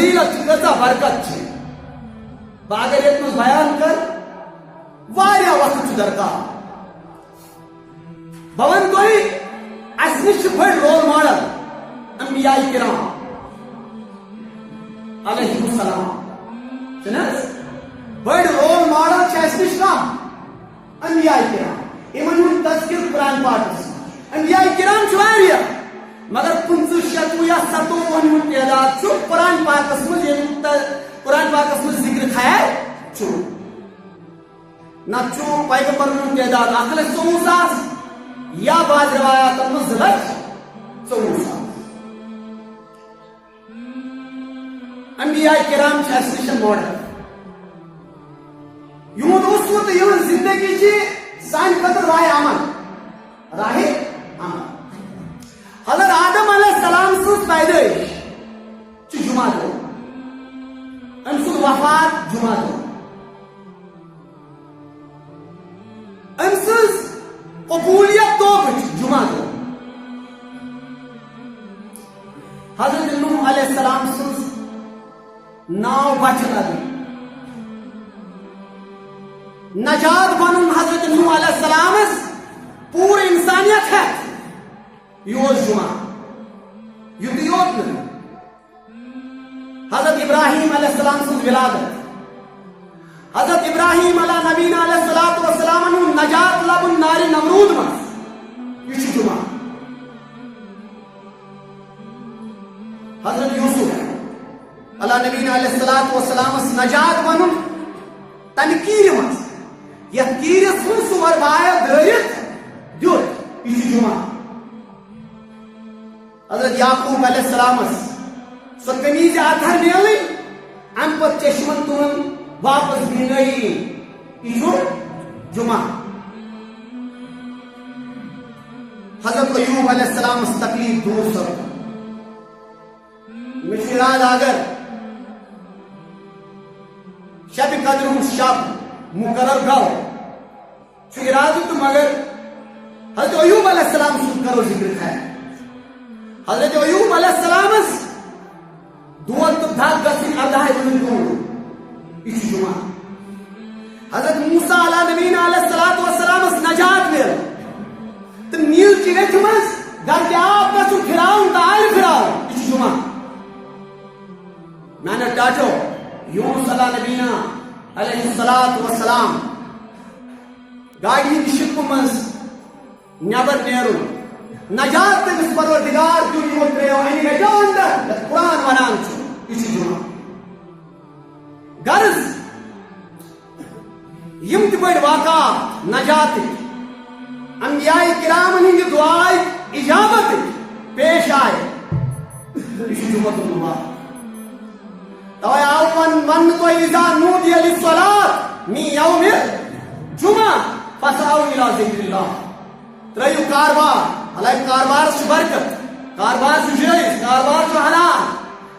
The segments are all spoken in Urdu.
فضیلت کۭژاہ برکت چھِ بہٕ اگر یتھ منٛز بیان کر واریاہ وقت چھُ درکار بہٕ وَنہٕ تۄہہِ اَسہِ نِش چھِ بٔڑۍ رول ماڈل انبیاء کرام علیہم السلام چھِنہٕ حظ بٔڑۍ رول ماڈل چھِ اَسہِ نِش کانٛہہ انبیاء کرام یِمن ہُنٛد تذکر قرآن پاکس انبیاء کرام چھِ واریاہ مگر 50 یا 57 ہُنٛد تعداد چھُ قرآن پاکس منٛز ییٚمیُک قرآن پاکس منٛز ذکر خیر چھُ نتہٕ چھُ پیغمبرن ہُنٛد تعداد 1,24,000 یا بعض روایاتن منٛز 2,24,000 انبیاء کرام چھِ اَسہِ نِش ماڈل یِہُنٛد اوسمُت تہٕ یِہٕنٛز زندگی چھِ سانہِ خٲطرٕ راہِ عمل حضرت آدم علیہ السلام سٕنٛز پیدٲیش چھِ جمعہ دۄہ أمۍ سُنٛد وفات جمعہ دۄہ أمۍ سٕنٛز قبولیت توبٕچ جمعہ دۄہ حضرت نوح علیہ السلام سٕنٛز ناو بچہِ لگٕنۍ نجات بنُن حضرت نوح علیہ السلامس پوٗرٕ اِنسانیت ہٮ۪تھ یہِ اوس جمعہ یُتُے یوت نہٕ حضرت ابراہیم علیہ السلام سٕنٛز ولادت حضرت ابراہیم علیہ نبینا علیہ الصلوۃ والسلام ہُنٛد نجات لبُن نارِ نمروٗد منٛز یہِ چھُ جمعہ حضرت یوسف علیہ نبینا علیہ الصلوۃ والسلامس نجات بنُن تمہِ کیٖرِ منٛز یتھ کیٖرِس منٛز سُہ وربایو دٲرِتھ دیُت یہِ چھُ جمعہ حضرت یعقوب علیہ السلامس سۄ قمیٖضِ اطہر میلٕنۍ امہِ پتہٕ چشمن تُلُن واپس بینٲیی یہِ چھُ جمعہ حضرت ایوب علیہ السلامس تکلیف دوٗر سپدُن مےٚ چھُ یاد اگر شب قدر ہُنٛد شب مقرر گوٚو چھُ اِرادٕ تہٕ مگر حضرت ایوب علیہ السلام سُنٛد کرو ذکر خیر حضرت ایوب علیہ السلامس دود تہٕ دگ گژھٕنۍ ارداہہِ دۄہن دوٗر یہِ چھُ جمعہ حضرت موسیٰ علیہ نبینا علیہ الصلوۃ والسلامس نجات مِل تہٕ نیٖلچہِ ویٚٹھِ منٛز گرٕکہِ آب گژھُن پھِراوُن تہٕ آرِ پھِراوُن یہِ چھُ جمعہ میانیو ٹاٹو یونس علیہ نبینا علیہ الصلوۃ والسلام گاڑِ ہٕنٛدِ شِپہٕ منٛز نٮ۪بر نیرُن نجات تٔمِس پروردگار دیُن یِمو ترٛیٚیو انہِ گٹیو اندر یتھ قرآن ونان چھُ یہِ چھُ جمعہ غرض یِم تہِ بٔڑۍ واقعات نجاتٕکۍ انبیاء کرامن ہٕنٛدِ دعایہِ اجابتٕکۍ پیش آیہِ یہِ چھُ جمعہ المبارک توے آو وننہٕ تۄہہِ اذا نودِیَ للصلاۃ من یومِ الجمعہ فاسعوا الی ذکر اللہ ترٛٲیِو کاربار حالانکہِ کاربارس چھِ برکت کاربار چھُ جٲیِز کاربار چھُ حلال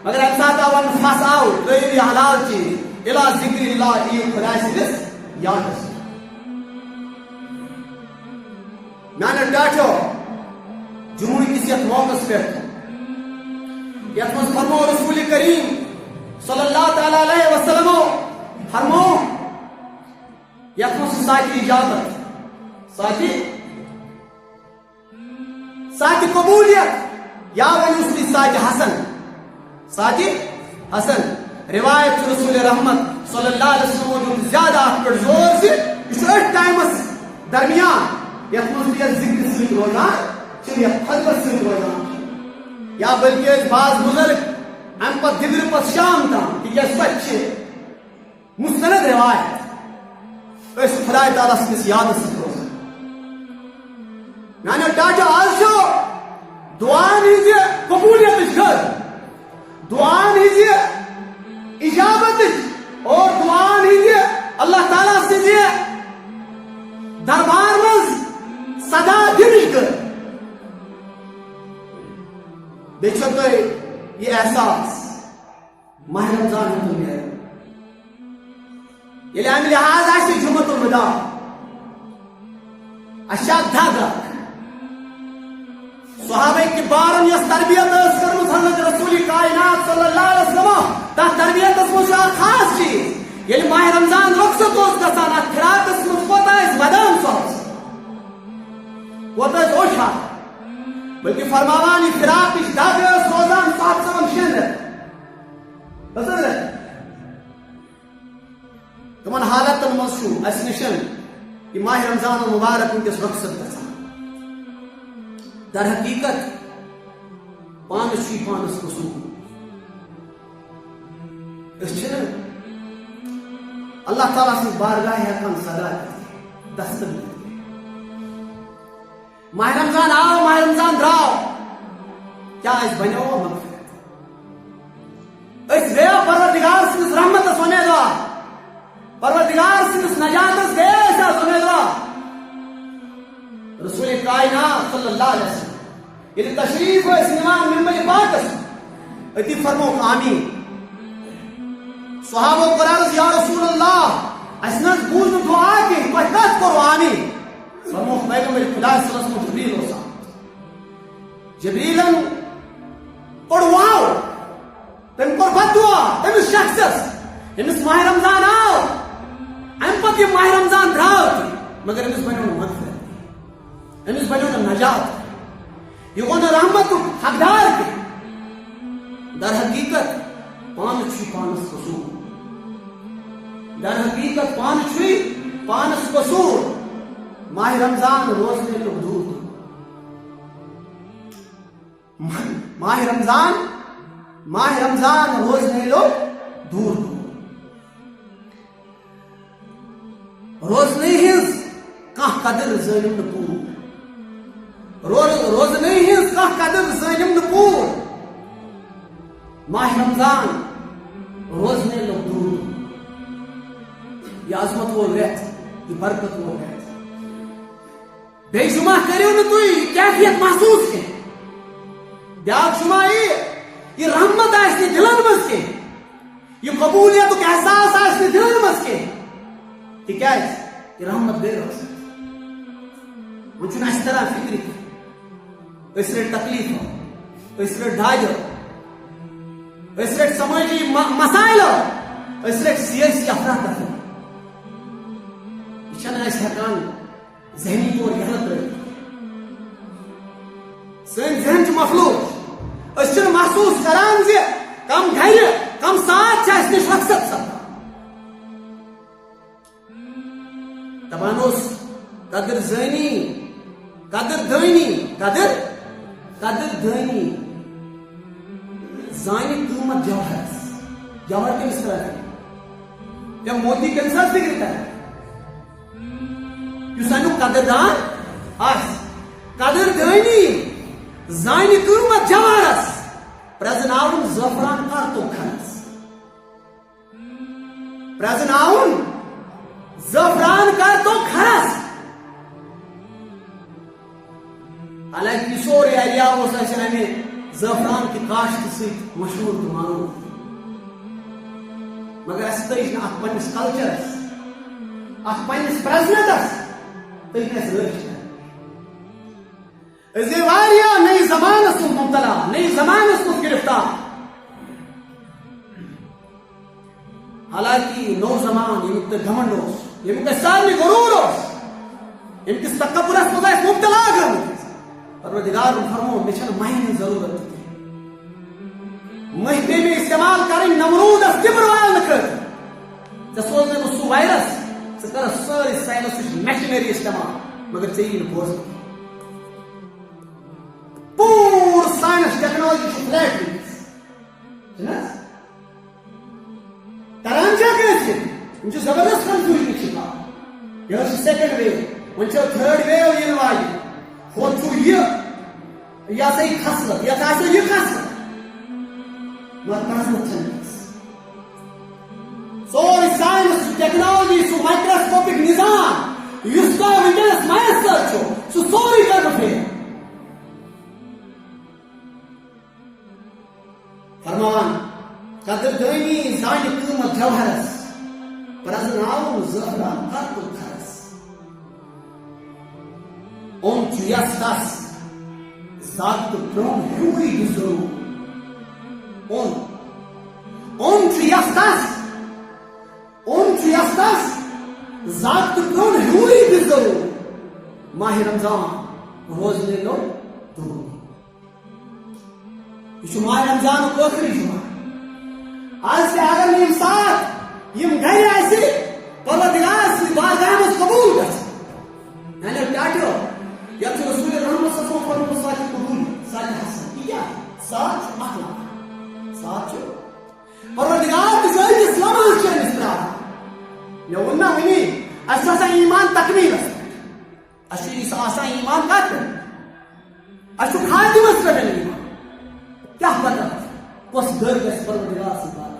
مگر امہِ ساتہٕ آو وننہٕ فاسعوا ترٛٲیِو یہِ حلال چیٖز الی ذکر اللہ یِیِو خۄداے سٕنٛدِس یادس میانیو ٹاٹھیو جمعہ کِس یتھ موقعس پٮ۪ٹھ یتھ منٛز فرمو رسول کریم صلی اللہ تعالیٰ علیہ وسلم فرمو یتھ منٛز سُہ ساتہِ اجابت ساتہِ قبولیت یا ؤنِو تُہۍ ساتہِ حسن روایت چھُ رسول رحمت صلی اللہ علیہ وسلم دیُت زیادٕ اتھ پٮ۪ٹھ زور زِ یہِ چھُ أتھۍ ٹایمس درمیان یتھ منٛز تُہۍ یتھ ذکرِ سۭتۍ روزان چھِنہٕ یتھ خطبس سۭتۍ روزان یا بلکہِ ٲسۍ بعض بُزرگ امہِ پتہٕ دِگرٕ پتہٕ شام تام تِکیازِ پتہٕ چھِ مستند روایت أسۍ خۄداے تعالیٰ سٕنٛدِس یادس سۭتۍ روزان میانیو ٹاٹو آز چھُ دعاہن ہٕنٛزِ قبولیتٕچ گٔر دعاہن ہٕنٛزِ اجابتٕچ اور دعاہن ہٕنٛزِ اللہ تعالیٰ سٕنٛزِ دربار منٛز صدا دِنٕچ گٔر بیٚیہِ چھو تۄہہِ یہ احساس ماہ رمضان ہُنٛد نیران ییٚلہِ امہِ لحاظ آسہِ جمعہ الوداع اَسہِ چھِ اکھ دگ اکھ صحابہ کِبارن یۄس تربیت ٲس کٔرمٕژ حضرت رسول کائنات صلی اللہ علیہ وسلم یل ماہ رمضان رخصت گژھان ات فراقس من کوتاہ ودان سہ کوتاہ اوشا بلکہ فرماوان یہ فراق دگ روزان سہ شین رٮ۪تھ تمن حالاتن مز اس نشن یہ ماہ رمضان المبارک ونکس رخصت گژھان در حقیقت پانس پانس قصور اللہ تعالیٰ سن بارگاہ ہیکان صدا دستک ماہ رمضان آو ماہ رمضان دراو کیا اس بنو مغفرت اس گیا پروردگار سنس رحمت امیدوار پروردگار سنس نجات گیا امیدوار رسول کائنات صلی اللہ علیہ وسلم یہ تشریف نمان ممبر پاکس اتی فرمو آمین صحابہ قرار یا رسول اللہ اسنس بوجھ دعا کی پہتاس کرو آمین فرمو پیغمبر خدا صلی اللہ علیہ وسلم جبریل ہوسا جبریلن پڑھواؤ تم پر بدعا تمس شخصس امس ماہ رمضان آو ام پت یہ ماہ رمضان دراو مگر امس بنو مغفرت امس بنو نجات یہ گو رحمت حقدار کے در حقیقت پانس پانس قصور در حقیقت پانس قصور ماہ رمضان روزنے لوگ دور ماہ رمضان روزنے لوگ دور روزنے ہز کان قدر ظالم نپور روزنے ہز کان قدر ظالم نپور ماہ رمضان روزنے لوگ دور یہ عظمت وہ رہت یہ برکت وہ رہت بے شما کریو نا تو کیفیت محسوس کے بیاق شما یہ رحمت آئے دلن مز کے یہ قبولیت کا احساس آئے دلن مز کے کہ کیا ہے یہ رحمت بے روز منچون اس طرح فکری اس ریٹ تکلیف ہو اس ریٹ ڈھائی ہو اس ریٹ سمجھی مسائل ہو اس ریٹ سیاسی افراد دفع چنا اس حقان ذہنی طور یہاں رہے سن ذہن چھ مخلوق اس چھ محسوس کران زی کم گھر کم ساتھ چھ اس نش مقصد سب دپانوس قدر زانی قدر دانی زانی قیمت جوہر کس طرح ہے یا موتی کنسر فکر ہے سانو قدردان قدر دانی زانی قیمت جوہرس پرزناؤن زعفران کارتو کھنس پرزناؤن زعفران کارتو کھنس حالانکہ سورے ایریا اس ایسے میں زعفران کی کاشت سے مشہور تو معروف مگر اس طریقے اخ پنس کلچرس اخ پنس پرزنتس نئی زمانس کن مبتلا نئی زمانس کن گرفتار حالانکہ نو زمان یہ گھمنڈ یہ سارے غرور امکس تکبرس مز مبتلا گمت پروردگار فرمو مے چھن مہین ضرورت مہ پے میں استعمال کریں نمرود تبر والن خاطر سوزنے سہ وائرس کر ساری سائنس میشنری استعمال مگر ژےٚ بوز پور سائنس ٹیکنالوجی فلیٹ تران کیا زبردست کنفیوژن یہ second wave one third wave ین واجن ہو یہ سا یہ خسلت یہ خسلت مگر خسلت sorry science technology so microscopic نظام اس کا ونکس میسر سو سوری کر پھر فرمان قدر دانی زانی قیمت جوہرس پرزناؤن زعفران کارتو کھرس اون چیستس ذات برون ہوئی گزرو اون چیستس اون ذات کون ہوئی بھی ضرور ماہ رمضان روزنے لو دور یہ ماہ رمضان ٲخری جمعہ آج سے اگر یم ساتھ یم گھر آسی پروردگار سی بارگاہ میں قبول گژھِ میں نے ٹاٹو یا تو رسول رحمت صلی اللہ علیہ وسلم ساتھ قبول ساتھ حسن یہ کیا ساتھ اخلاق ساتھ جو پروردگار تو جو اسلام ہے اس طرح یہ وننا ونی اساسا ایمان تکمیل اشی اساسا ایمان کات اشو خاتمس پہ ایمان کیا پتہ کس در گژھِ پروردگار سی بارگاہ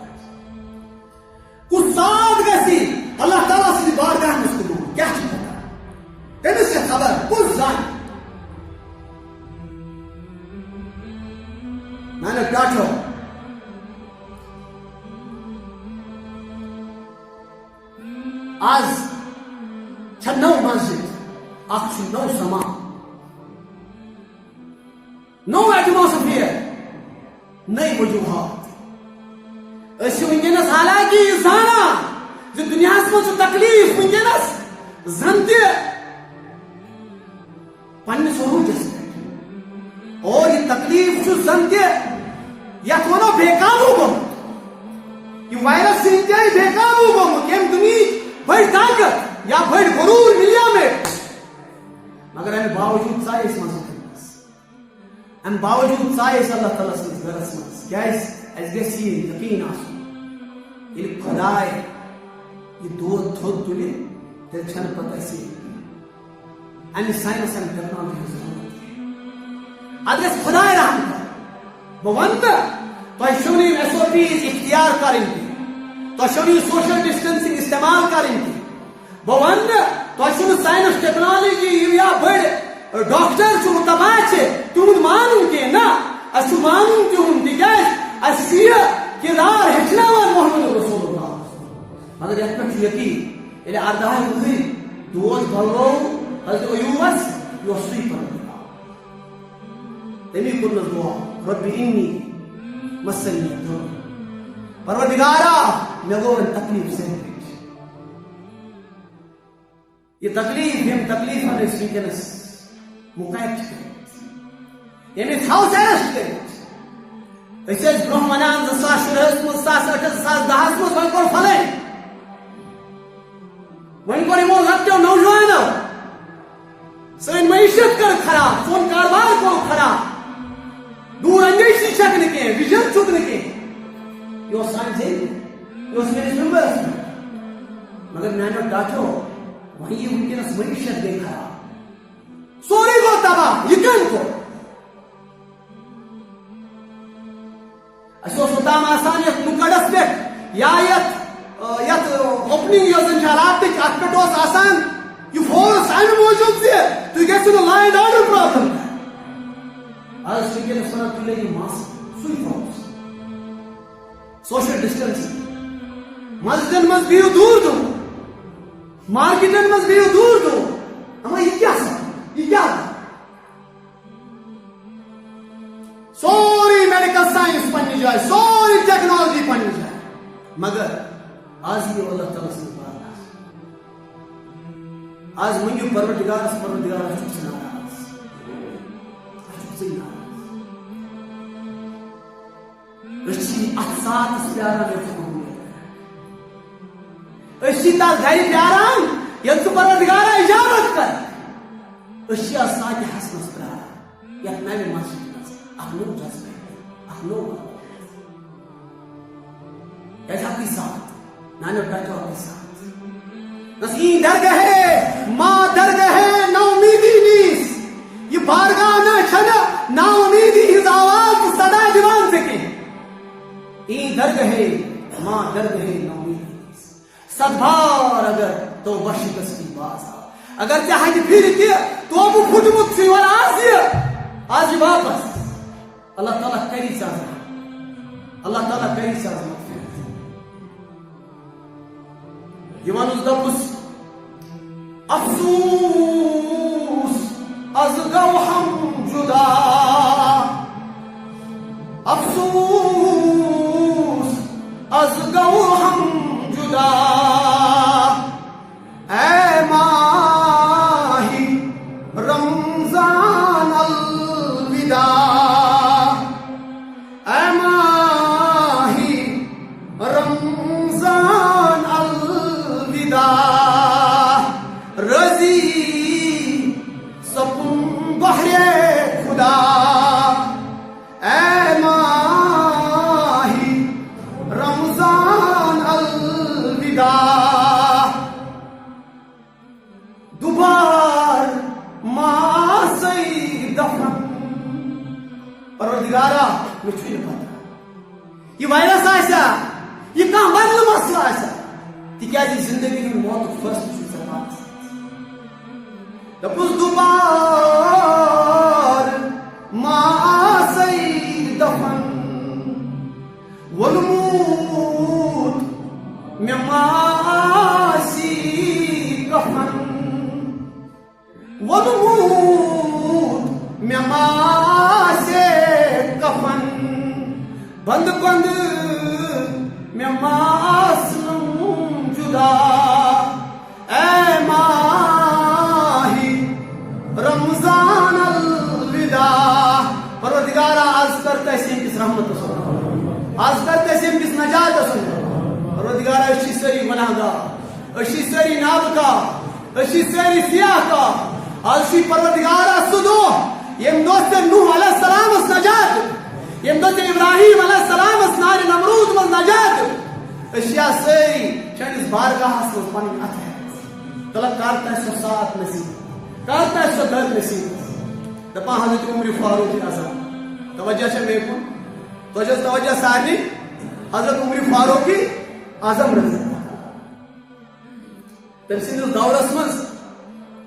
کس ساتھ گژھِ اللہ تعالیٰ سی بارگاہ میں قبول کیا چھ پتہ تمس سے خبر کس زان میں نے ڈاٹو آج چھ نو مسجد اخ نو سما نو ایٹماسفیئر نئی وجوہات اس ونکس حالانکہ یہ زانا جو دنیا من تکلیف ونکس زن تہ پنس عروجس پہ اور یہ تکلیف زن تہ یت ونو بے قابو گومت یہ وائرس انتہائی بے قابو گومت یم دنیا بڑی طاقت یا بڑی غرور ملیا میں مگر امہ باوجود ژائے اس مذہب امہ باوجود ژائے اس اللہ تعالیٰ سندس گرس مز کیاز اس گژھِ یہ یقین آسن ییٚلہِ خدائے یہ دود تھوٚد تُلہِ تیٚلہِ چھنہٕ پتہٕ اَسہِ امہِ ساینس امہِ ٹیکنالوجی ہٕنٛز ضروٗرت اتھ گژھِ خداے رحم کرُن بہٕ ونہٕ نہٕ تۄہہِ چھِو نہٕ یِم SOPs اختیار کرٕنۍ کینٛہہ تۄہہِ چھو نہٕ یہِ سوشل ڈسٹنسنگ استعمال کرٕنۍ کینٛہہ بہٕ ونہٕ نہٕ تۄہہِ چھُ نہٕ ساینس ٹیکنالوجی یِم یا بٔڑۍ ڈاکٹر چھُ مُتبع چھِ تِہُنٛد مانُن کینٛہہ نہ اَسہِ چھُ مانُن تِہُنٛد تِکیازِ اَسہِ چھُ یہِ کِردار ہیٚچھناوان محمد رسول اللہ مگر یتھ پٮ۪ٹھ چھُ یقین ییٚلہِ ارداہہِ وُہٕرۍ دود بلروو حضرت ایوبس یہِ اوس سُے پروردگار تٔمی کوٚرنس دعا رب انی مسنی الضر پروردگارا مے گو تکلیف سے یہ تکلیف یم تکلیف ہم اس ونکس مقید یم ہاؤس ایرسٹ کر برہ ونان 2010 مز 2008 مز ون کور فلن ون کور یمو لکٹو نوجوانو سن معیشت کر خراب سون کاروبار کو خراب دور اندیشی چھک نہ کینٛہہ ویژن چھک نہ کینٛہہ یہ سان زندگی یہ میرے ممبر مگر میانو ڈاٹو وہیں ونکس معیشت گئی خراب سوری گو تباہ یہ کم کو اس اوتام آسان یت نکڑس پہ یا یت اوپننگ یوزن حالات ات پہ آسان یہ فورس امہ موجود سے تھی گھو لا اینڈ آرڈر پرابلم آج ونکس ونان تھی لگی ماسک سی فورس سوشل ڈسٹنسنگ مسجدن مز بہو دور دور مارکیٹن مز بہو دور دور اما یہ کیا یہ کیا سوری میڈیکل سائنس پنہ جائے سوری ٹیکنالوجی پنہ جائے مگر آج یہ اللہ تعالیٰ سن بات آج منگو پروردگارس چھُ ناراض ات ساتس پیاران تس گھر پیاران یل پروردگارا اجابت کر ساتہِ حسنس پیاران یتھ نوِ مسجد مز اکھ نوٚو جذبہ اکھ نوٚو حقی ساتھ نانو ڈاٹو حقی ساتھ بس این درگاہ ماں درگاہ نا امیدی نیس یہ بارگاہ نہ چھنا نا امیدی ہز آواز صدا دیوان سے کہ این درگاہ ماں درگاہ نا امیدی نیس صد بار اگر تو بشکس کی باز اگر چاہے پھر کہ تو وہ پھٹمت سی اور آج واپس اللہ تعالیٰ کری سازا اللہ تعالیٰ کری سازا یوان اس دبس افسوس از گو ہم جدا افسوس از گو ہم جدا یہ وائرس آسا یہ کھانا بدل مسئلہ آسا تکیازِ زندگی ہند موت فیصلہ دپس دوبار ما آسی دفن ولموت میں ما آسی کفن ولموت میں ما آسی کفن بند بند میں ما اسلم جدا اے ماہی رمضان الوداع پروردگارا آز کرتا ہے کس رحمت سن آز کرتا ہے کس نجات سن پروردگارا اشی سری گناہ گار اشی سری نابکا اشی سری سیاہ کا اشی پروردگارا سدو یم دوست نوح علیہ السلام اس نجات یم دوست ابراہیم علیہ السلام اس نار نمرود مز نجات اشیاء سری چنس بارگاہ اس پن ات ہے طلب کرتا ہے سو ساتھ نصیب کرتا ہے سو درد نصیب دپا حضرت عمر فاروق اعظم توجہ سے میں کو توجہ سارنی حضرت عمر فاروق اعظم رضی اللہ تم سندس دورس مز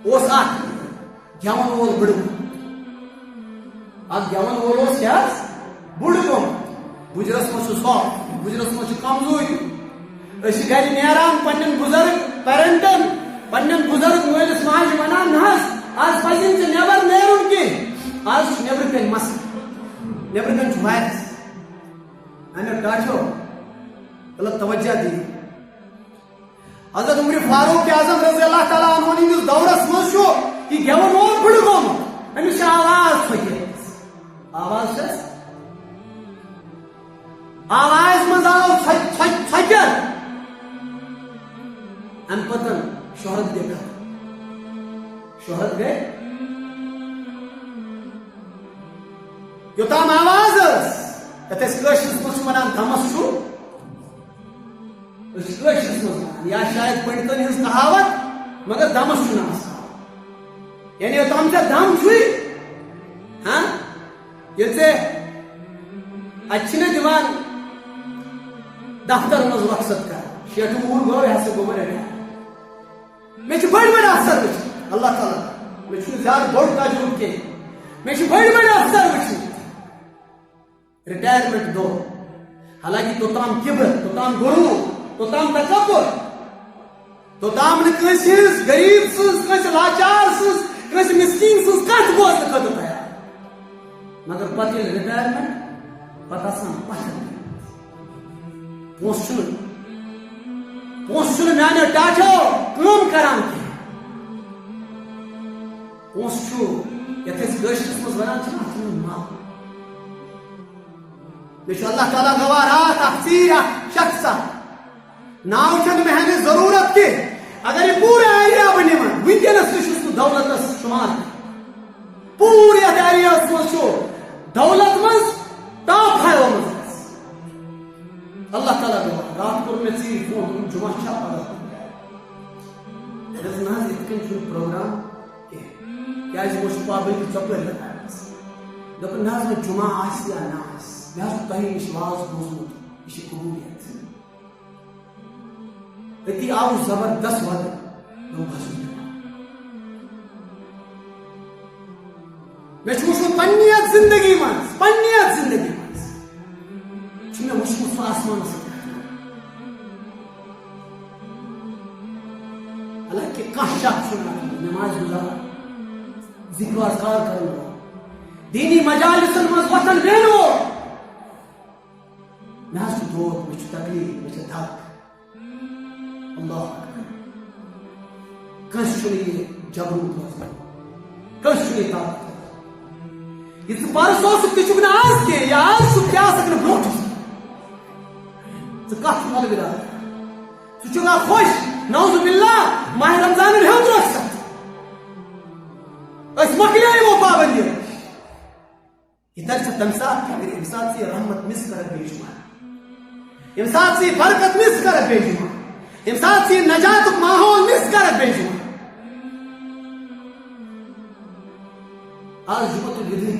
اس اخ گیون وول بڑ اخ گیون وول اس کیا بڑ گوم بجرس مز سو بجرس مز کمزوری اس گھر نیران پنن بزرگ پیرنٹن پنن بزرگ مولس ماج ونان نہس آج پزن سے نیبر نیرون کی آج نیبر کن مس نیبر کن وائرس انا ڈاچو غلط توجہ دی حضرت عمر فاروق اعظم رضی اللہ تعالیٰ عنہ ہندس دورس مز یہ گیون وول بڑ گوم امس آواز پھکے آواز آواز مز آو چھکر ام پتن شہرت دیکھا شہرت گئے یوتام آواز یتس کشرس مز ونان دمس یا شاید پنڈتن ہز کہاوت مگر دمس یعنی یوتام ژے دم چھوئی ہاں یل ژے اتنا دان دفتر مز رخصت کر 6 وُہُر گو یہ ہسا گو رٹائر مے بڑ بڑ افسر وچ اللہ تعالیٰ مے زیادہ بوڑ تجربہ کی مے بڑ بڑ افسر وچ ریٹائرمنٹ دو حالانکہ توتام کبر توتام غرور توتام تکبر توتام نس غریب سز کس لاچار سز کس مسکین سز کت بوزن خطر تیار مگر پتہ ریٹائرمنٹ پتہ آسان پونس میانو ٹاٹو کم کران کی پونس یت کشرس مز ونان مال مے اللہ تعالیٰ گواہ رات ثیر شخص ناو چھ مہنگ ضرورت کی اگر یہ پورے ایریا بہ نمن ونکس تہ دولت شمار پورے ایریا مز دولت مز ٹاپ 5 مز اللہ تعالیٰ گواہ رات کور مے ثیر فون جمعہ چھا پڑا اتکن پروگرام کیا پابندی ژۄپٲرۍ لگان دپن نہ مے جمعہ آس یا نہ آس مے تہ نش واز بوزمت یہ قبولیت اتی آو زبردست وعدہ مے وچھمت پننہِ یتھ زندگی مے وچھمت سُہ آسمانس حالانکہ کانٛہہ شخص نماز گزاران ذکر اذکار کرن دینی مجالسن مز وطن بیہنو مے دود مے تکلیف مے دھک اللہ کس یہ جبروت روزان کس یہ طاقت یہ پرسو تک آج کی یا آج کیا سکن برو کت ملوی ژٕ خوش نعوذ باللہ ماہ رمضان ہند رخصت اس مکلے وہ پابندی ادھر سے تم ساتھ اگر انسان سے رحمت مس کر بیجما انسان سے برکت مس کر بیجما انسان سے نجات ماحول مس کر بیجما آج جمعۃ الوداع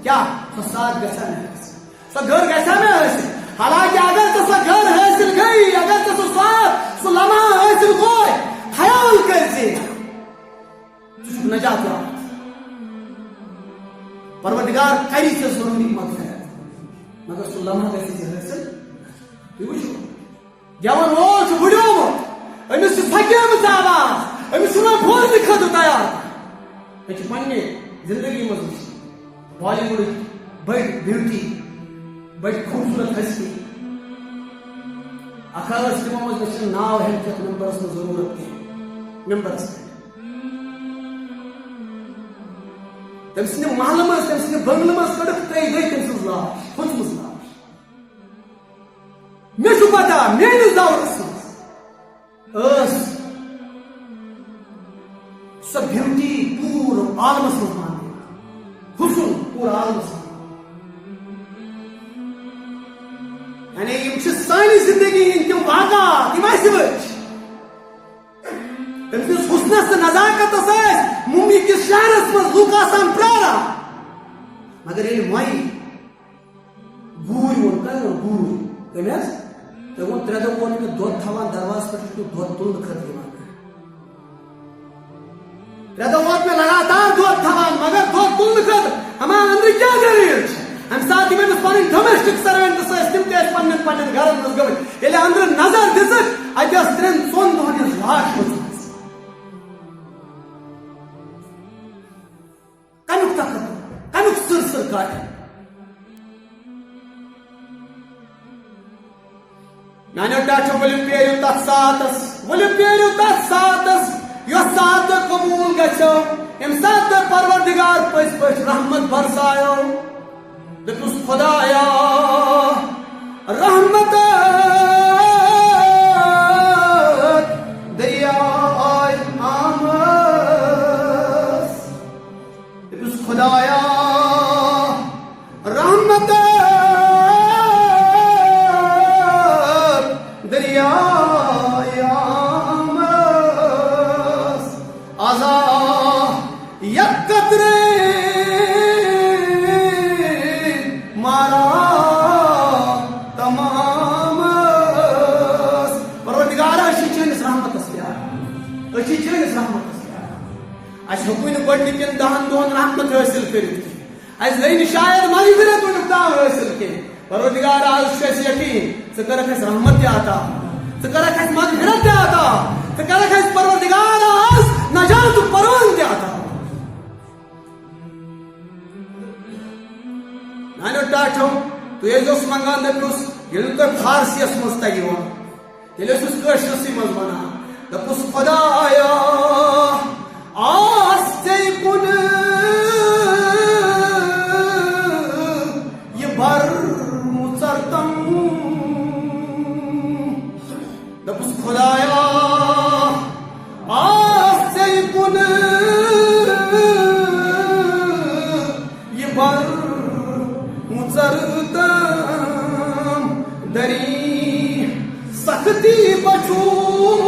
کیا سو ساتھ گژھا نہ سو گھر گژھا نہ حالانکہ اگر ژٕ سۄ گھر حٲصِل گٔیی اگر ژےٚ سُہ ساتھ سُہ لمحہ حٲصِل گوٚے خیال کٔرۍ زِ ژٕ چھُکھ نجات یافت پروردگار کری ژےٚ ضروٗری مغفرت مگر سُہ لمحہ گژھِ ژےٚ حٲصِل تُہۍ وٕچھِو گٮ۪وَن وول چھُ وٕڑیومُت أمِس چھِ تھکیمٕژ آواز أمِس چھُنہٕ بوزنہٕ خٲطرٕ تیار مےٚ چھِ پننہِ زندگی منٛز وٕچھمٕژ بالی وُڈٕکۍ بٔڑۍ بیوٹی بڑی خوبصورت ہستی اکھ ٲس تِمو منٛز مےٚ چھُنہٕ ناو ہٮ۪تھ یتھ ممبرس منٛز ضروٗرت کینٛہہ ممبرس پٮ۪ٹھ تٔمۍ سٕنٛدِ محلہٕ منٛز تٔمۍ سٕنٛدِ بنگلہٕ منٛز کٔڑٕکھ ترٛیٚیہِ دۄہہِ تٔمۍ سٕنٛز لاش پھٕچمٕژ لاش مےٚ چھُ پتہ میٲنِس دورس منٛز ٲس سۄ بیوٹی پوٗرٕ عالمس منٛز ماننہٕ حُسن پوٗرٕ عالمس منٛز یعنی یم چھِ سانہِ زندگی ہٕنٛدۍ تِم واقعات یِم اَسہِ وٕچھ تٔمۍ سٕنٛدِس حُسنس تہٕ نزاکتس ٲسۍ ممبئی کِس شہرس منٛز لُکھ آسان پرٛاران مگر ییٚلہِ وۄنۍ گوٗرۍ ووٚن کٔمۍ ووٚن گوٗرۍ کٔمۍ حظ تٔمۍ ووٚن 3 دۄہ ووٚن مےٚ دۄد تھاوان دروازس پٮ۪ٹھ چھُ دۄد تُلنہٕ خٲطرٕ یِوان 3 دۄہ ووت مےٚ لگاتار دۄد تھاوان مگر دۄد تُلنہٕ خٲطرٕ ہمان أنٛدرٕ کیٛاہ دٔلیٖل چھِ امہِ ساتہٕ یِم أمِس پنٕنۍ ڈومیسٹک سروینٹس ٲسۍ تِم تہِ ٲسۍ پننٮ۪ن پننٮ۪ن گرن منٛز گٔمٕتۍ ییٚلہِ أنٛدرٕ نظر دِژٕکھ اَتہِ ٲس 3-4 دۄہن ہٕنٛز لاش ؤژھمٕژ کمیُک تکبر کمیُک سٕر کاٹھ میانیو ٹاٹھیو ؤلِو پیٲرِو تتھ ساتس یۄس ساتہٕ قبوٗل گژھیو ییٚمہِ ساتہٕ تۄہہِ پروردگار پٔزۍ پٲٹھۍ رحمت برسایو دپُس خۄدایا رحمت دریاے آمٕژ دپُس خۄدایا رحمت دریاے آمٕژ آزا یک قطرے اَسہِ ہیوٚکُے نہٕ گۄڈنِکٮ۪ن 10 دۄہن رحمت حٲصِل کٔرِتھ کینٛہہ اَسہِ گٔے نہٕ شاید مغفرت وٕنیُک تام حٲصِل کینٛہہ پروردگار آز چھُ اَسہِ یقیٖن ژٕ کَرکھ اَسہِ رحمت تہِ عطا ژٕ کَرکھ اَسہِ مغفرت تہِ عطا ژٕ کَرکھ اَسہِ پروردگار آز نجاتُک پروان تہِ عطا میانیو ٹاٹھیو تُہۍ ٲسۍزیوس منٛگان دٔپۍہوس ییٚلہِ نہٕ تۄہہِ فارسیَس منٛز تَگہِ وَنُن تیٚلہِ ٲسِوُس کٲشرِسٕے منٛز وَنان دَپُس خۄدایا آس ژےٚ کُن یہِ برمُژر تم دَپُس خۄدایا آس ژےٚ کُن یہِ برمُژر تم دری سختی بچوٗ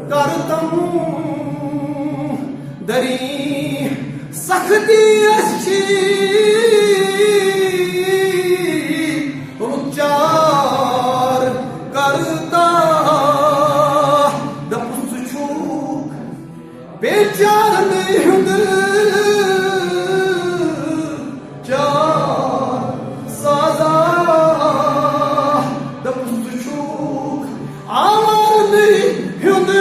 کرتم دری سختی اچھی رچار کرتا دپُس ژٕ چھُکھ بیچارن ہُنٛد چار سازا دپُس ژٕ چھُکھ آوارن ہُنٛد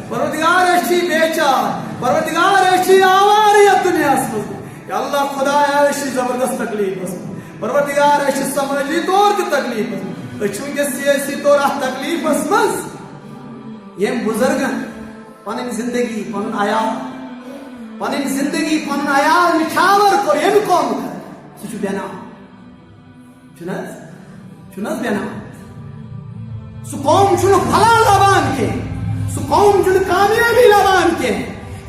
پروردگار چھی بیچار پروردگار چھی آواریت دنیاس منٛز یا اللہ خدایا چھی زبردست تکلیفس منٛز پروردگار چھی سمٲجی طور تہِ تکلیفس منٛز أسۍ چھِ وٕنکیٚس سیٲسی طور اتھ تکلیفس منٛز ییٚمۍ بُزرگن پنٕنۍ زندگی پنُن عیال نِچھاور کوٚر ییٚمہِ قومہٕ خٲطرٕ سُہ چھُ بینام چھُنہٕ حظ بینام سُہ قوم چھُنہٕ پھلان لبان کینٛہہ سُہ قوم چھُنہٕ کامیٲبی لبان کینٛہہ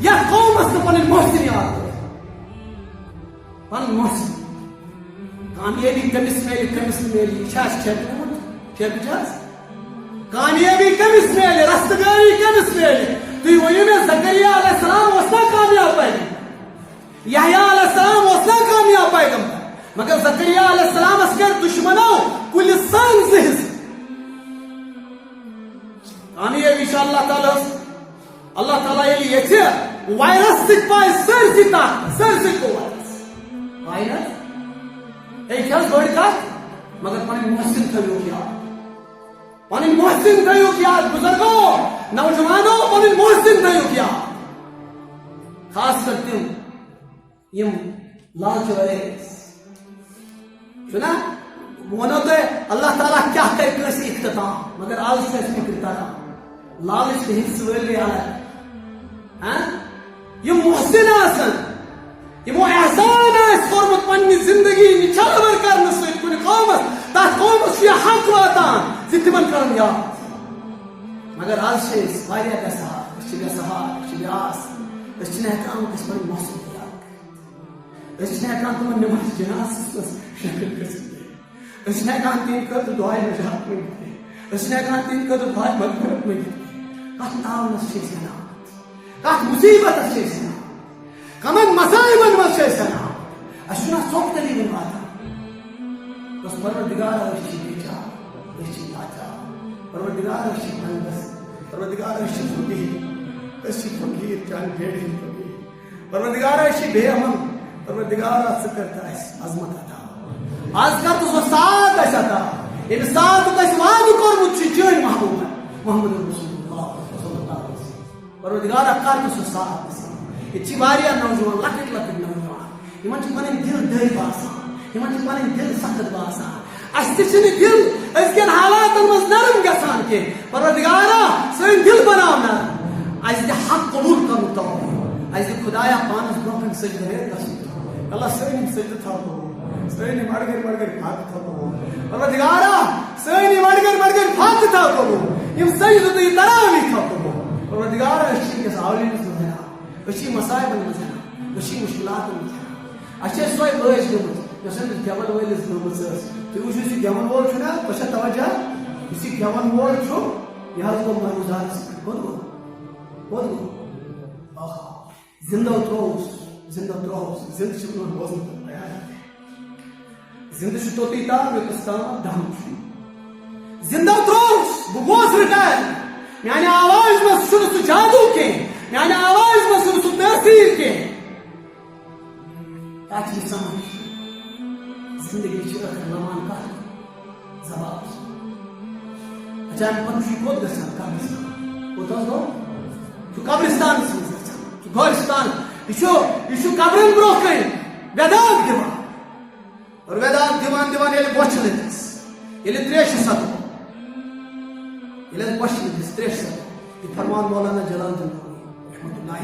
یتھ قومس نہٕ پنٕنۍ محسن یاد پنُن محسن کامیٲبی کٔمِس میلہِ کٔمِس نہٕ میلہِ یہِ چھا اَسہِ ٹھیکہٕ نِمُت ٹھیکہٕ چھِ حظ کامیابی کمس میلے رستگاری کمس میلے تھی ونیو میں زکریا علیہ السلام اس نا کامیاب پیغمبر یحییٰ علیہ السلام اس نا کامیاب پیغمبر مگر زکریا علیہ السلام اس کر دشمنو کل سان زہز کامیابی شاء اللہ تعالیٰ یلی یتھے وائرس سک پائے سرسی کو وائرس ایک کیا بڑی کات مگر پانی محسن تھیو کیا پانی محسن تھیو کیا بزرگوں نوجوانوں پانی محسن تھیو کیا خاص کرتے ہوں یم لالچ وائرس سنا ونو تو اللہ تعالیٰ کیا کر کسی اختتام مگر آج سے اس فکر کرا لالچ کے حصہ ویلے آیا یہ محسن آسن یہ احسان آس کورمت پننی زندگی نچھل بر کرنے سے کن قومت تات قومت یہ حق واتان زتمن کرن یاد مگر آج سے واریا گسا اچھی گسا اچھی بیاس اچھی نحکام کس پر محسن کیا اچھی نحکام تمہیں نماز جناس شکل کرسکتے اچھی نحکام تین کر دعائی نجات میں گئے اچھی نحکام تین کر دعائی مغفرت میں گئے کات تاونس چھ سنا کات مصیبت چھ سنا کمن مصائبن مس چھ سنا اشنا سوک تلی بن آتا بس پروردگار اشی بیچا اشی آتا پروردگار اشی بندس پروردگار اشی فقیر جان بھیڑی پروردگار اشی بے امن پروردگار سے کرتا ہے عظمت عطا آج کر تو ساتھ ایسا تھا ان ساتھ کا سواد کر مجھ چوئی محبوب ہے محمد رسول اللہ صلی اللہ علیہ وسلم پروردگار اکار تو ساتھ اچھی باریا نوجوان لکٹ نوجوان یمن چھ پنن دل دئی باسان یمن چھ پنن دل سخت باسان اس چھ دل اس کے حالات مز نرم گسان کے پروردگارا سن دل بناونا اس دے حق قبول کرو تو اس دے خدایا پانس برکن سجدہ ہے اللہ سن سجدہ تھا سن مڑگر بھاگ تھا پروردگارا سن مڑگر بھاگ تھا یم سجدہ دی تراوی تھا پروردگارا اس کے ساولین سنا اچھی مسائب المزنا اچھی مشکلات المزنا اچھے سوئی بٲج گمت یسن گیون ولس گمت تو وچھو سی گیون وول چھنا پچھا توجہ اسی گیون وول چھو یہ حضرت محمود کون زندہ تروس زندہ چھپن بوزن زندہ چھو توتی تا پاکستان دہم چھو زندہ تروس بگوس رٹائر یعنی آواز میں سن سو جادو کے یعنی آواز میں سن سو تاثیر کے تاکہ سمجھ زندگی چھوڑ لمان کا زباب اچھا پنشی کود گسان قبرستان وہ تو تو قبرستان تو گورستان یہ قبرن برو کن ویدان دیوان اور ویدان دیوان یل بوچھ لتس یل تریش ستو یل بوچھ لتس تریش ستو یہ فرمان مولانا جلال الدین رحمت اللہ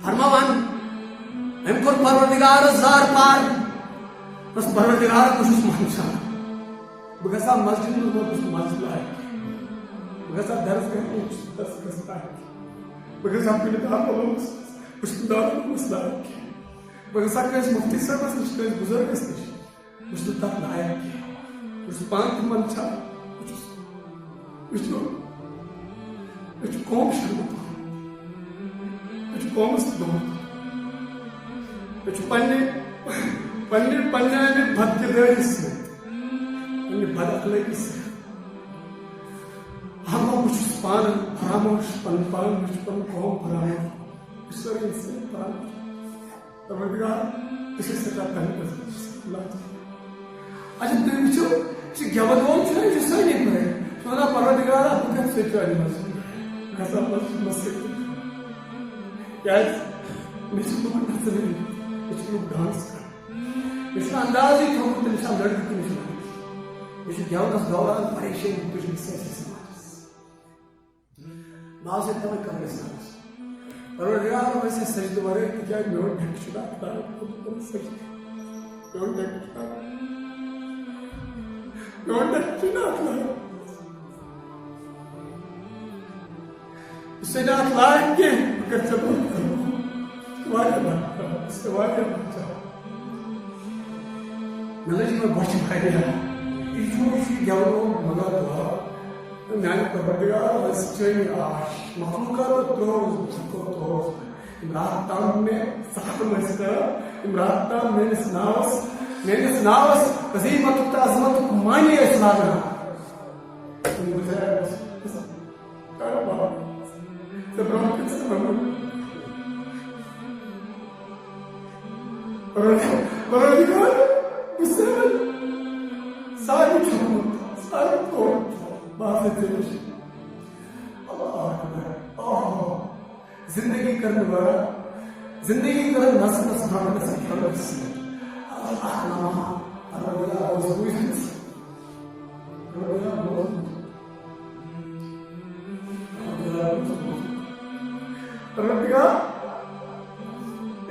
فرمان ہم کو پروردگار زار پار بس پروردگار کچھ مانچا بگسا مسجد میں کچھ مسجد ہے بگسا درس کرنے درس کرتا ہے بگسا پھر دار کو کچھ دار کو مسئلہ ہے بگسا کس مفتی صاحب اس کس بزرگ اس کچھ تو تک لائق کچھ پانچ منچا کچھ قوم شروع کچھ قوم سے دور کچھ پننے میں بد کرداری سے پننے بد اخلاقی سے ہم کچھ پان فراموش پن قوم فراموش اس طرح سے فراموش پروردگار اسے سچا پہلے اللہ اچھا تم وچھو چھ گیون وول چھ یہ سانی پرے سونا پروردگار بکت سچا نہیں گسا مسجد یس مجھ کو نظر مجھ کو ڈانس کر اس انداز ہی تھوڑا تو نشان لڑکی کی نشان یہ گیون اس دوران پریشان کچھ سے سماج باز تمہیں کرنے سے پروردگار ویسے سجدہ ورے کیا میون ڈھک شدہ خدا کو سجدہ میون ڈھک شدہ میون ڈھک شدہ خدا اسے نہ لائق کے اگر سبب کرو واریا بات اس سے واریا بات چاہو ملے جی میں بہت بھائی رہا Yavrum bana dua. Yani Parvardigar sçeni aş. Mahlukat troz, troz. Imratan ne sahmesta. Imratan menes navas. Kazimat tazimat mani esnada. Güzel. Galiba. Sebram kısmı. Parvardigar bu sefer sahip çok. Sahip ol. Bahsedilir. Allah akbar. Zindagi karne wala. Zindagi karne nasıl hamle sikhalırsın. Allah nama. Allah bozuyuz. Parvardigar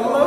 Allah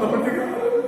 Parvardigar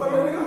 Parvardigar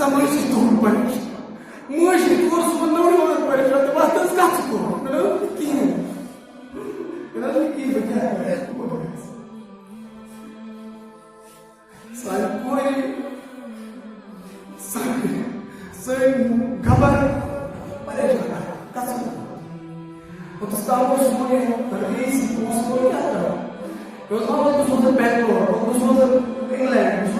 Samajı doğru paylaş. Muaşı doğrusu bana ne olur paylaşan da bahtınız kaçık o. Ben öyle bir kiyim. Ben öyle bir kiyim. Sahip koy. Sahip gabar. Paylaşan. Kaçık. Otostavo Osmaniye. Tarihisi Osmaniye ata. O zaman bu sözü Bangalore. Bu sözü England.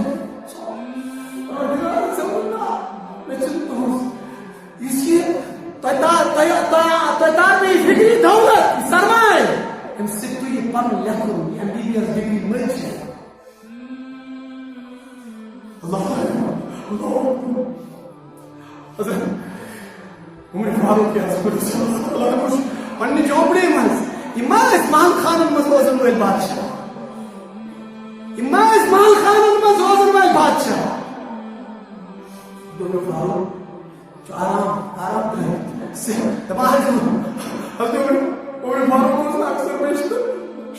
Tayyar Bey fikri devlet, sarmay. Hem sıktığı pan yakın, hem bir fikri mırçı. Allah. Hazır. Umar Faruk ya, Allah'a koş. Anne cevaplayamaz. İmaz Mahal Khan'ın mazozun vel badşah. İmaz Mahal Khan'ın mazozun vel badşah. Umar Faruk. Arab تباہر حضرت عمر فاروق کو اکثر بیچتے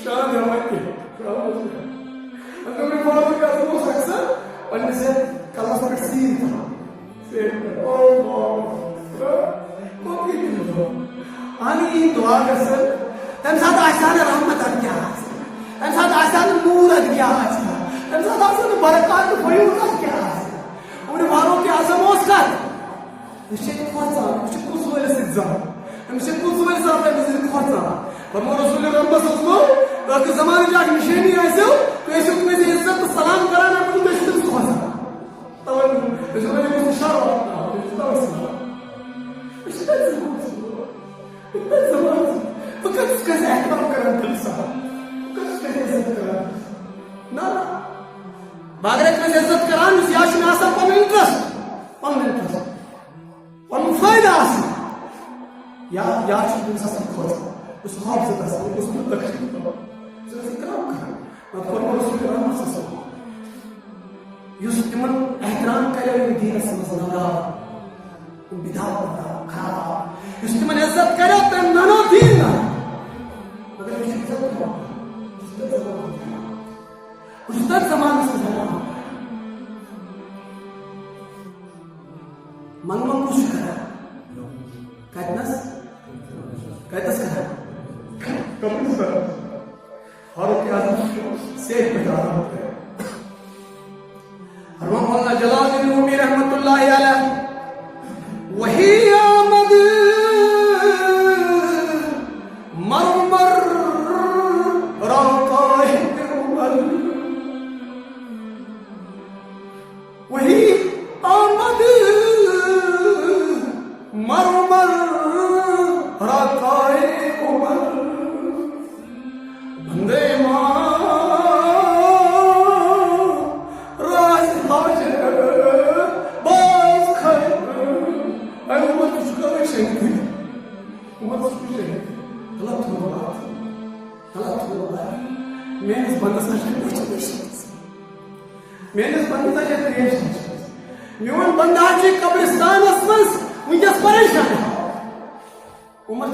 شان دیوان کے حضرت عمر فاروق کا دوست اکثر پڑھنے سے کلمہ پر سین تھا او کوئی نہیں آنی دعا کر سر تم ساتھ آسان رحمت کیا تم ساتھ آسان نور کیا تم ساتھ آسان برکات فیوض کیا عمر فاروق کے اعظم اوسکار مشيت خاصة مشيت كوزو ولا سيزان مشيت كوزو ولا سافر مشيت خاصة فما رسول الله رب صلى ذاك الزمان جاك مشيني يسوع كيسوع كيسوع يسوع السلام كرانا بدو تشتم خاصة طبعا رسول الله يقول شر مش زمان فكرت كذا احترام كلام كل ساعة فكرت كذا عزت كلام لا بعدين كذا عزت كلام سياسي ناس قام ينترس والمفايدة أصلا يا شو بنسأل الخوف بس خاف بس بس متذكر شو الكلام كان ما تقول رسول الله ما سأل يوسف من احترام كلام الدين السماوات البداية خراب يوسف من عزت كلام تنانو ديننا مگر يوسف عزت زمان سماوات Mangmang kusu kada, kadnas kada. Kamu kada. Faruk Azam Sheikh Bajara. Harman Allah Jalaluddin Rumi rahmatullahi alayh. Wahi amad marmar raqai birmal. Wahi amad مرمر رقائق عمر بندے ماں راز حاجر باز خیر اے عمر کچھ کرے شہید عمر کچھ شہید غلط ہو رہا میں اس بندہ سے پوچھا میں اس بندہ سے میون بندہ قبرستان مز ونکس پریشان عمر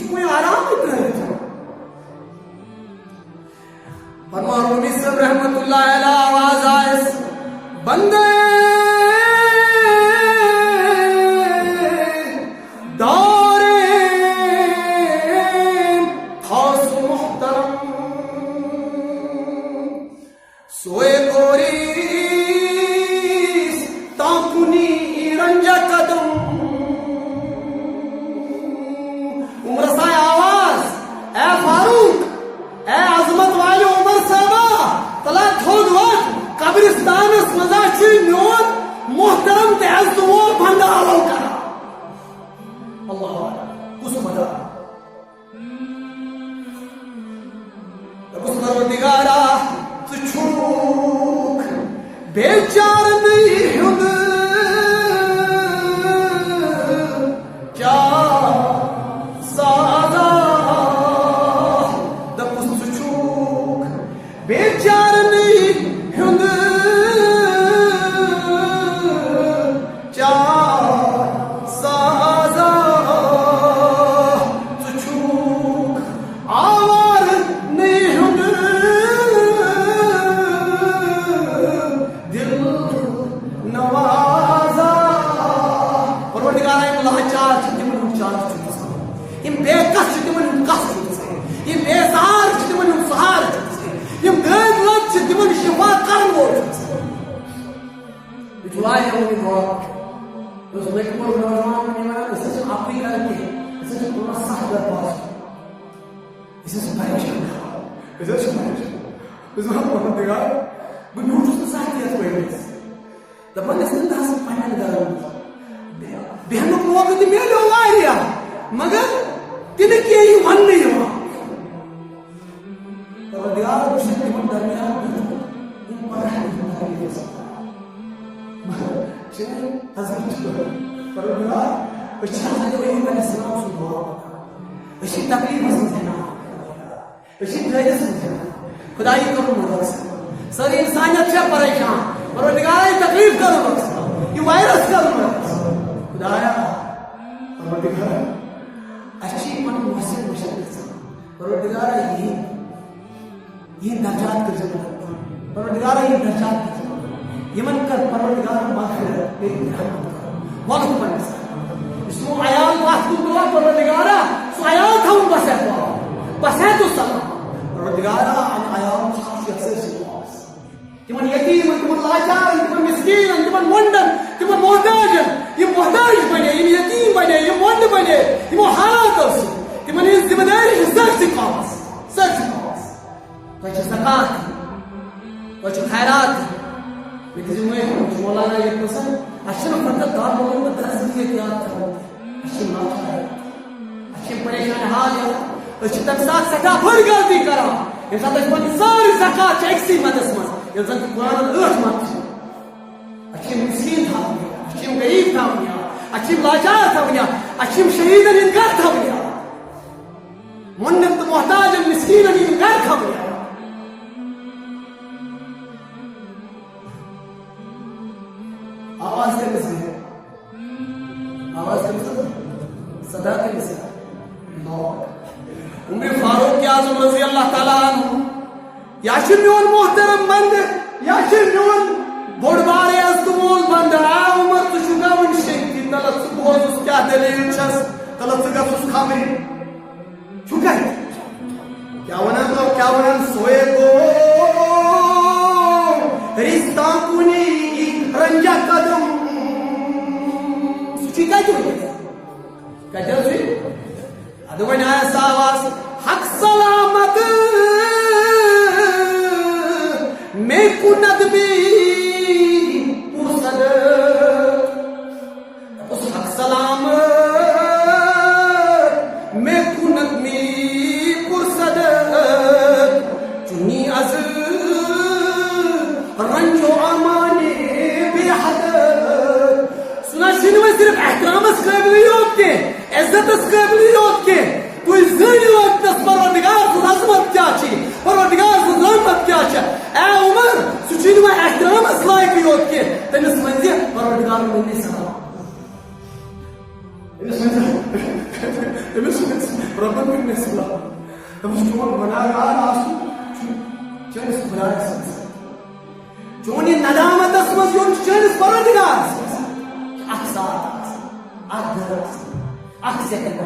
کوئی آرام ترت فرمان رومی صاحب رحمت اللہ علیہ آواز آئس بندے سوئے گوریس تاکنی رنجا قدم عمر سائے آواز اے فاروق اے عظمت والے عمر صاحبہ تلا تھوڑ وقت قبرستان اس مزا چی میون محترم تے عزت وول بندہ آلو کرا اللہ کس مدہ کس پروردگارا چھوک بیچار نہیں ہوں کیا سازا دپس چھوک بیچار نہیں ہوں کیا سازا چھوک آوار نہیں ہوں نوازا پروردگار ام لاچار تمن چار ام بے کس تمن کس ام بے سہار تمن سہار ام غیر لت تمن شفا کرن وول بجوائے ہم کو اس میں کو نوجوان نے مانا اس سے اپنی کر کے اس سے پورا صاحب پاس اس سے پریشان اس سے پریشان اس میں پروردگار بنو جو ساتھ ہے دپان اس پنن گھرن بیہنک موقع ملو واریاہ مگر تم کی ون پروردگار تمن درمیان پروردگار تکلیف خدائی کرو ساری انسانیت سے پریشان پروردگار تکلیف کرو یہ وائرس کرو خدایا پروردگار اچھی من محسن مشکل پروردگار یہ درجات کر سکتا پروردگار یہ درجات کر سکتا یہ من کر پروردگار مغفرت وقت پر اسمو عیال بات کو دعا پروردگارا سو عیال تھا ان بس ہے بس ہے تو سلام پروردگارا عیال خاصیت سے سواس تمن یتیم تمن لاچار تمن مسکین تمن ونڈن تمن محتاج یہ محتاج بنے یہ یتیم بنے یہ ونڈ بنے یہ حالات اس تمن یہ ذمہ داری سر سکھاس تو زکات تو خیرات بتجمع مولانا یہ پسند اشرف فقط دار بولوں تو تحصیل یاد کرو اشرف نہ اشرف پریشان حال ہے اشرف تک ساتھ سکا بڑھ غلطی کرا یہ ساتھ اس ساری زکات ایکسی مدس مس یہ زن قرآن اٹھ مت اشرف مسکین تھا اشرف غریب تھا اشرف لاچار تھا اشرف شہید انکار تھا منت محتاج مسکین انکار تھا آواز کے مسئلہ ہے آواز کے مسئلہ صدا کے مسئلہ عمر فاروق اعظم رضی اللہ تعالیٰ عنہ یا شنیون محترم بند یا شنیون بڑ بارے استمول بند عمر تو شگا من شکتی تلت سبوز اس کیا دلیل چس تلت سگا اس خامری چھکا ہے کیا ونن سوئے کو رشتہ کنی رنجا قدم سچی کا جو ہے ادو بنی آیا ساواز حق سلامت میں کند بھی پرسد اس حق سلامت میں کند بھی پرسد چنی از رنجو امانی میں صرف احترام قابلیت کے عزت قابلیت کے کوئی زنی وقت پروردگار کرو اني سلام ربنا من السلام مشكور بناء آسو چونس خدا چونی ندامت اسمس یون چونس پروردگار احسان احسان اخ سیکنڈ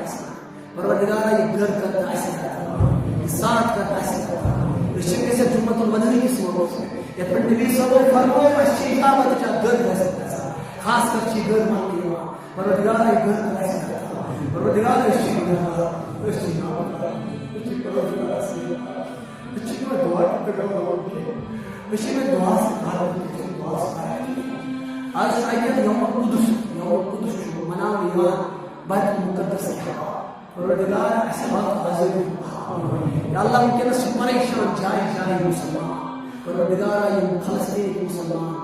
پروردگار یہ گھر کرتا ہے ساتھ کرتا ہے رشتے سے جمعۃ المدنی کی صورت ہے یہ پر نبی صلی اللہ علیہ وسلم فرمایا اچھی اقامت کا گھر کر سکتا ہے خاص کر چی گھر مان لیا پروردگار یہ گھر کر سکتا ہے پروردگار اچھی گھر اچھی پروردگار سے اچھی میں دعا کرتا ہوں اچھی میں دعا سے دعا سے آج آیت یوم القدس مناوی بیت المقدس پروردگار اسباب حاضر یا اللہ وینکس پریشان جائے مسلمان پروردگار یم فلسطین کے مسلمان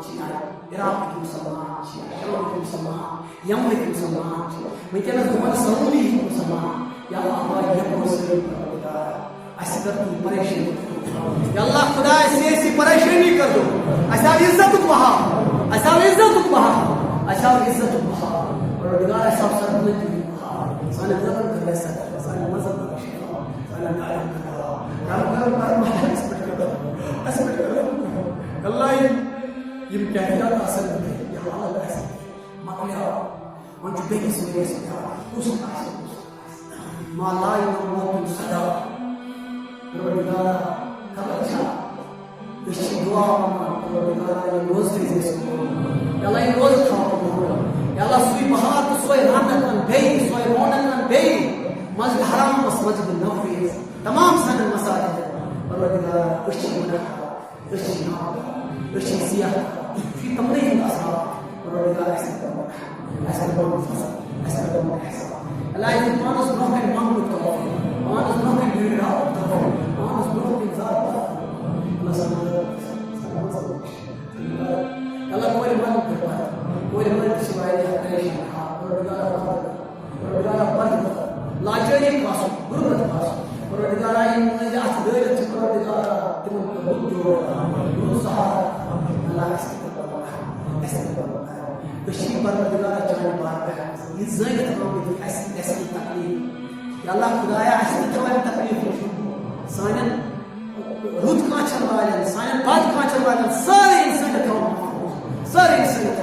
عراق کے مسلمان شام کے مسلمان یمن کے مسلمان وینکس گمن سعودی کے مسلمان یا اللہ یہ پروردگار اس کر تو پریشان یا اللہ خدا ایسی پریشانی کر دو ایسا عزت بہا ایسا عزت بہا ایسا عزت بہا پروردگار ایسا سر بلند سال نظر کر سکتا سال مذہب کا شیعہ سال نعیم کا اللہ یہ کہتا اصل ہے یہ حال ہے مقلہ وانت بیس ویس اس ما لا يموت صدا پروردگار کبچا اس دعا پروردگار یہ روز کی یا اللہ یہ روز کھاؤ یا اللہ سوئی بہار تو سوئی رحمت بے سوئی رونق بے مسجد حرام اس مسجد نبوی تمام سن مساجد پروردگار اشی گناہ اشی نام اشی سیاح فی تمرین اصحاب پروردگار ایسا کرو اللہ یہ مانس بروکن مانگو تو مانس بروکن بیڑا تو مانس بروکن ذات اللہ کوئی مانگ کرتا ہے کوئی مرد سوائے پروردگار برد لاجری کاسو غربت کاسو پروردگار آئی مجھے ات دولت پروردگار تمن قبول جو سہارا اللہ ایسے کشی پروردگار چاہے بار پہ یہ زیادت ہم ایسی تکلیف یا اللہ خدایا ایسی چاہے تکلیف سانن رود کانچر والن سانن بات کانچر والن سارے انسان کا سارے انسان